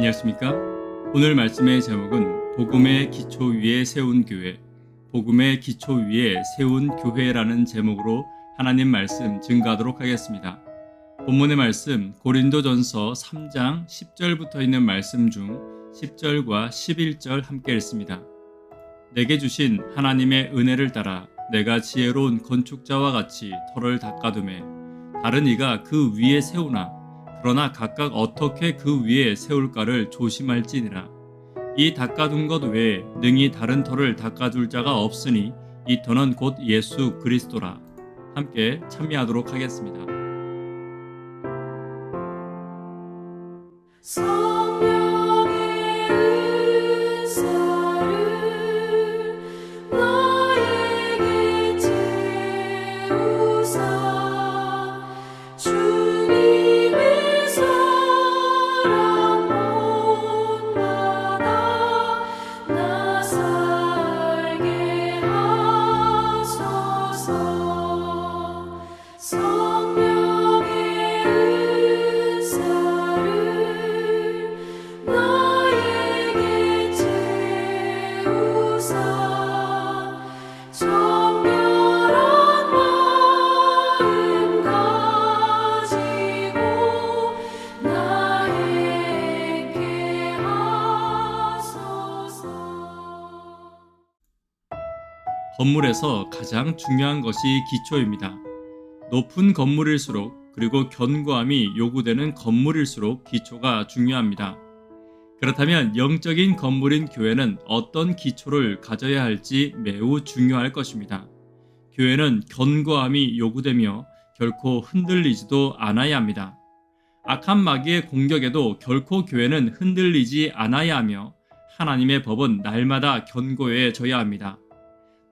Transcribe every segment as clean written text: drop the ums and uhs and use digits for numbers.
안녕하십니까? 오늘 말씀의 제목은 복음의 기초 위에 세운 교회, 복음의 기초 위에 세운 교회라는 제목으로 하나님 말씀 증거하도록 하겠습니다. 본문의 말씀 고린도전서 3장 10절부터 있는 말씀 중 10절과 11절 함께 읽습니다. 내게 주신 하나님의 은혜를 따라 내가 지혜로운 건축자와 같이 터를 닦아두매 다른 이가 그 위에 세우나 그러나 각각 어떻게 그 위에 세울까를 조심할지니라. 이 닦아둔 것 외에 능히 다른 터를 닦아둘 자가 없으니 이 터는 곧 예수 그리스도라. 함께 참여하도록 하겠습니다. 성령의 은사를 나에게 채우사 주님의 사랑 본받아 나 살게 하소서. 성령의 은사를 나에게 채우사 정결한 마음 가지고 나에게 하소서. 건물에서 가장 중요한 것이 기초입니다. 높은 건물일수록 그리고 견고함이 요구되는 건물일수록 기초가 중요합니다. 그렇다면 영적인 건물인 교회는 어떤 기초를 가져야 할지 매우 중요할 것입니다. 교회는 견고함이 요구되며 결코 흔들리지도 않아야 합니다. 악한 마귀의 공격에도 결코 교회는 흔들리지 않아야 하며 하나님의 법은 날마다 견고해져야 합니다.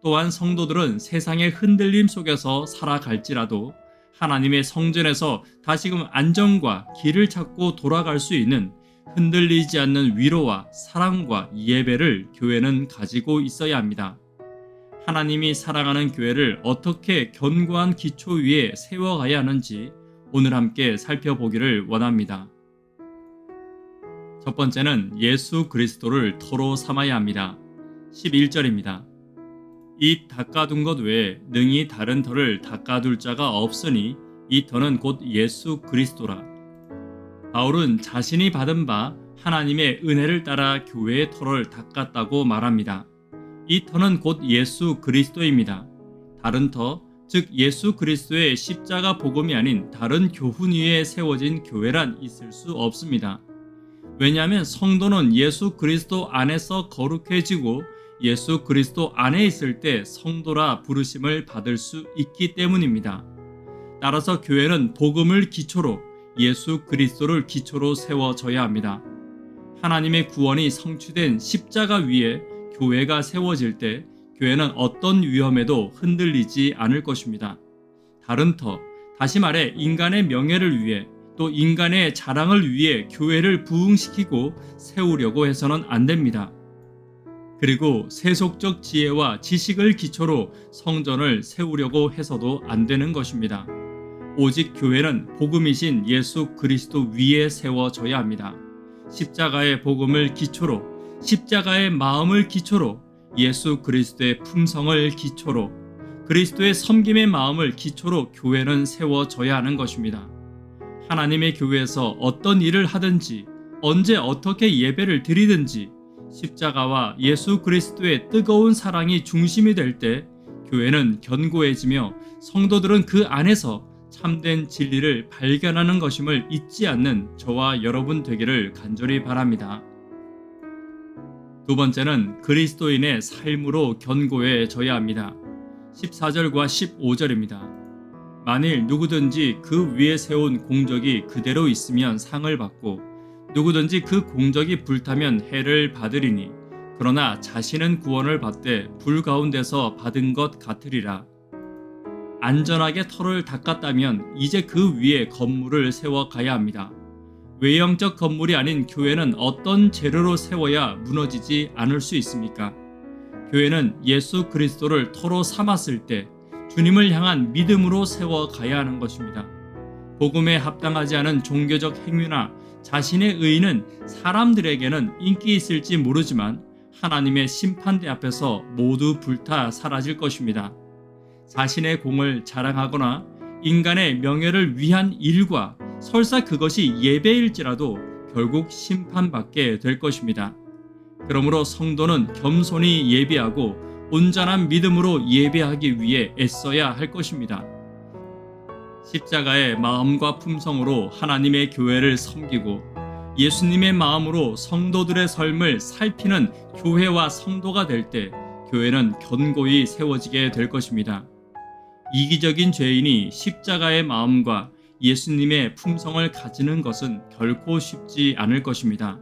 또한 성도들은 세상의 흔들림 속에서 살아갈지라도 하나님의 성전에서 다시금 안정과 길을 찾고 돌아갈 수 있는 흔들리지 않는 위로와 사랑과 예배를 교회는 가지고 있어야 합니다. 하나님이 사랑하는 교회를 어떻게 견고한 기초 위에 세워가야 하는지 오늘 함께 살펴보기를 원합니다. 첫 번째는 예수 그리스도를 터로 삼아야 합니다. 11절입니다. 이 닦아둔 것 외에 능히 다른 터를 닦아둘 자가 없으니 이 터는 곧 예수 그리스도라. 바울은 자신이 받은 바 하나님의 은혜를 따라 교회의 터를 닦았다고 말합니다. 이 터는 곧 예수 그리스도입니다. 다른 터, 즉 예수 그리스도의 십자가 복음이 아닌 다른 교훈 위에 세워진 교회란 있을 수 없습니다. 왜냐하면 성도는 예수 그리스도 안에서 거룩해지고 예수 그리스도 안에 있을 때 성도라 부르심을 받을 수 있기 때문입니다. 따라서 교회는 복음을 기초로 예수 그리스도를 기초로 세워져야 합니다. 하나님의 구원이 성취된 십자가 위에 교회가 세워질 때 교회는 어떤 위험에도 흔들리지 않을 것입니다. 다른 터, 다시 말해 인간의 명예를 위해 또 인간의 자랑을 위해 교회를 부흥시키고 세우려고 해서는 안 됩니다. 그리고 세속적 지혜와 지식을 기초로 성전을 세우려고 해서도 안 되는 것입니다. 오직 교회는 복음이신 예수 그리스도 위에 세워져야 합니다. 십자가의 복음을 기초로, 십자가의 마음을 기초로, 예수 그리스도의 품성을 기초로, 그리스도의 섬김의 마음을 기초로 교회는 세워져야 하는 것입니다. 하나님의 교회에서 어떤 일을 하든지, 언제 어떻게 예배를 드리든지 십자가와 예수 그리스도의 뜨거운 사랑이 중심이 될 때 교회는 견고해지며 성도들은 그 안에서 참된 진리를 발견하는 것임을 잊지 않는 저와 여러분 되기를 간절히 바랍니다. 두 번째는 그리스도인의 삶으로 견고해져야 합니다. 14절과 15절입니다. 만일 누구든지 그 위에 세운 공적이 그대로 있으면 상을 받고 누구든지 그 공적이 불타면 해를 받으리니 그러나 자신은 구원을 받되 불 가운데서 받은 것 같으리라. 안전하게 터를 닦았다면 이제 그 위에 건물을 세워가야 합니다. 외형적 건물이 아닌 교회는 어떤 재료로 세워야 무너지지 않을 수 있습니까? 교회는 예수 그리스도를 터로 삼았을 때 주님을 향한 믿음으로 세워가야 하는 것입니다. 복음에 합당하지 않은 종교적 행위나 자신의 의는 사람들에게는 인기 있을지 모르지만 하나님의 심판대 앞에서 모두 불타 사라질 것입니다. 자신의 공을 자랑하거나 인간의 명예를 위한 일과 설사 그것이 예배일지라도 결국 심판받게 될 것입니다. 그러므로 성도는 겸손히 예배하고 온전한 믿음으로 예배하기 위해 애써야 할 것입니다. 십자가의 마음과 품성으로 하나님의 교회를 섬기고 예수님의 마음으로 성도들의 삶을 살피는 교회와 성도가 될 때 교회는 견고히 세워지게 될 것입니다. 이기적인 죄인이 십자가의 마음과 예수님의 품성을 가지는 것은 결코 쉽지 않을 것입니다.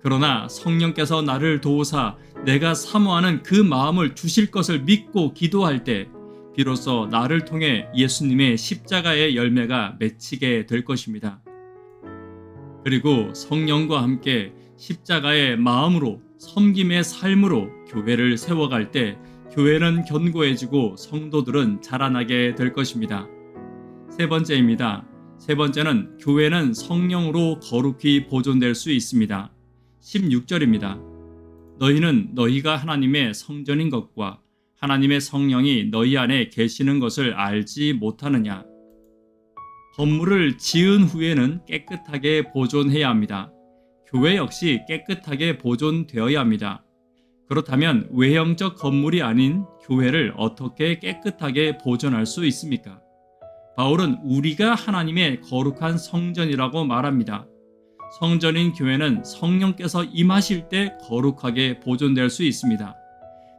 그러나 성령께서 나를 도우사 내가 사모하는 그 마음을 주실 것을 믿고 기도할 때 비로소 나를 통해 예수님의 십자가의 열매가 맺히게 될 것입니다. 그리고 성령과 함께 십자가의 마음으로 섬김의 삶으로 교회를 세워갈 때 교회는 견고해지고 성도들은 자라나게 될 것입니다. 세 번째입니다. 세 번째는 교회는 성령으로 거룩히 보존될 수 있습니다. 16절입니다. 너희는 너희가 하나님의 성전인 것과 하나님의 성령이 너희 안에 계시는 것을 알지 못하느냐. 건물을 지은 후에는 깨끗하게 보존해야 합니다. 교회 역시 깨끗하게 보존되어야 합니다. 그렇다면 외형적 건물이 아닌 교회를 어떻게 깨끗하게 보존할 수 있습니까? 바울은 우리가 하나님의 거룩한 성전이라고 말합니다. 성전인 교회는 성령께서 임하실 때 거룩하게 보존될 수 있습니다.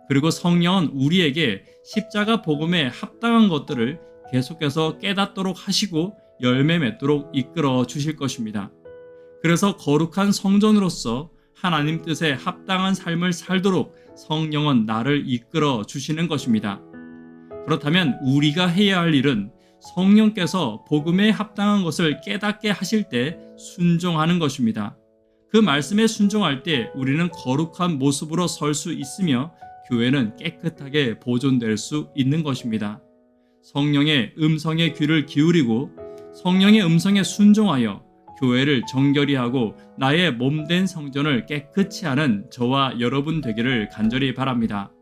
그리고 성령은 우리에게 십자가 복음에 합당한 것들을 계속해서 깨닫도록 하시고 열매 맺도록 이끌어 주실 것입니다. 그래서 거룩한 성전으로서 하나님 뜻에 합당한 삶을 살도록 성령은 나를 이끌어 주시는 것입니다. 그렇다면 우리가 해야 할 일은 성령께서 복음에 합당한 것을 깨닫게 하실 때 순종하는 것입니다. 그 말씀에 순종할 때 우리는 거룩한 모습으로 설 수 있으며 교회는 깨끗하게 보존될 수 있는 것입니다. 성령의 음성에 귀를 기울이고 성령의 음성에 순종하여 교회를 정결히 하고 나의 몸된 성전을 깨끗이 하는 저와 여러분 되기를 간절히 바랍니다.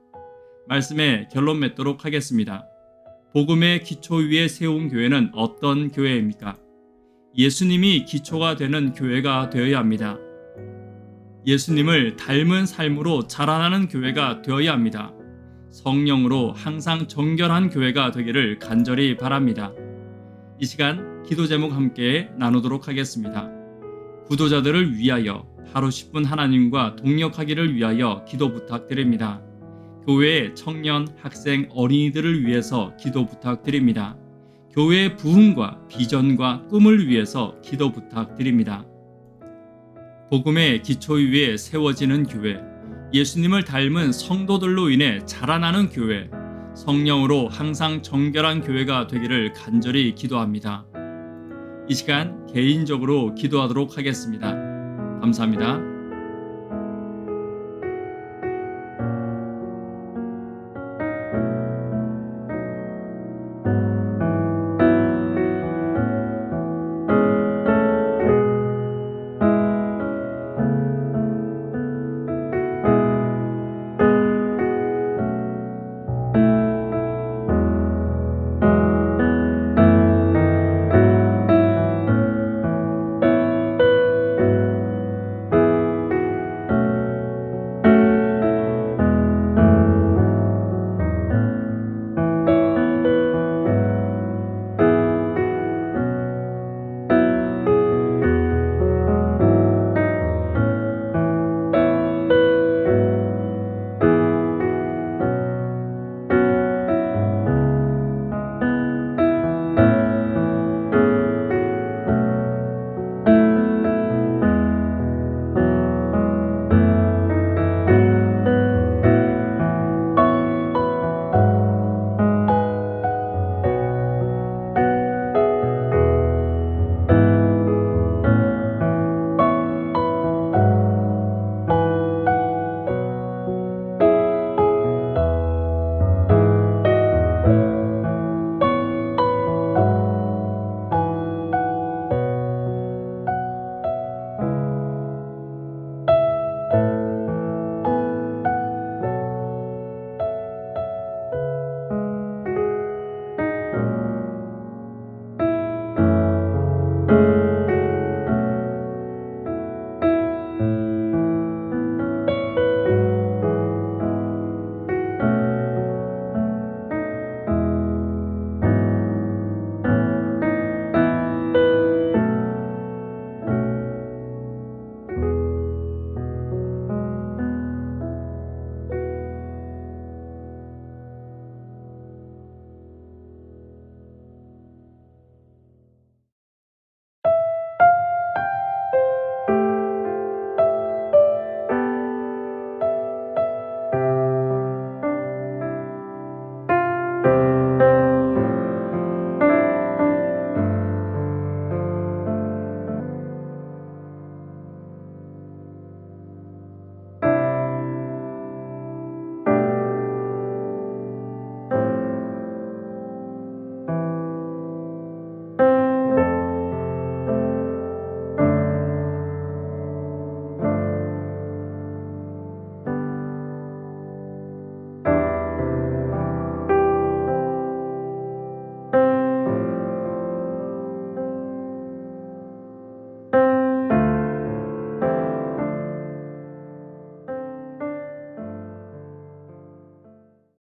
말씀에 결론 맺도록 하겠습니다. 복음의 기초 위에 세운 교회는 어떤 교회입니까? 예수님이 기초가 되는 교회가 되어야 합니다. 예수님을 닮은 삶으로 자라나는 교회가 되어야 합니다. 성령으로 항상 정결한 교회가 되기를 간절히 바랍니다. 이 시간 기도 제목 함께 나누도록 하겠습니다. 구도자들을 위하여 하루 10분 하나님과 동역하기를 위하여 기도 부탁드립니다. 교회의 청년, 학생, 어린이들을 위해서 기도 부탁드립니다. 교회의 부흥과 비전과 꿈을 위해서 기도 부탁드립니다. 복음의 기초 위에 세워지는 교회, 예수님을 닮은 성도들로 인해 자라나는 교회, 성령으로 항상 정결한 교회가 되기를 간절히 기도합니다. 이 시간 개인적으로 기도하도록 하겠습니다. 감사합니다.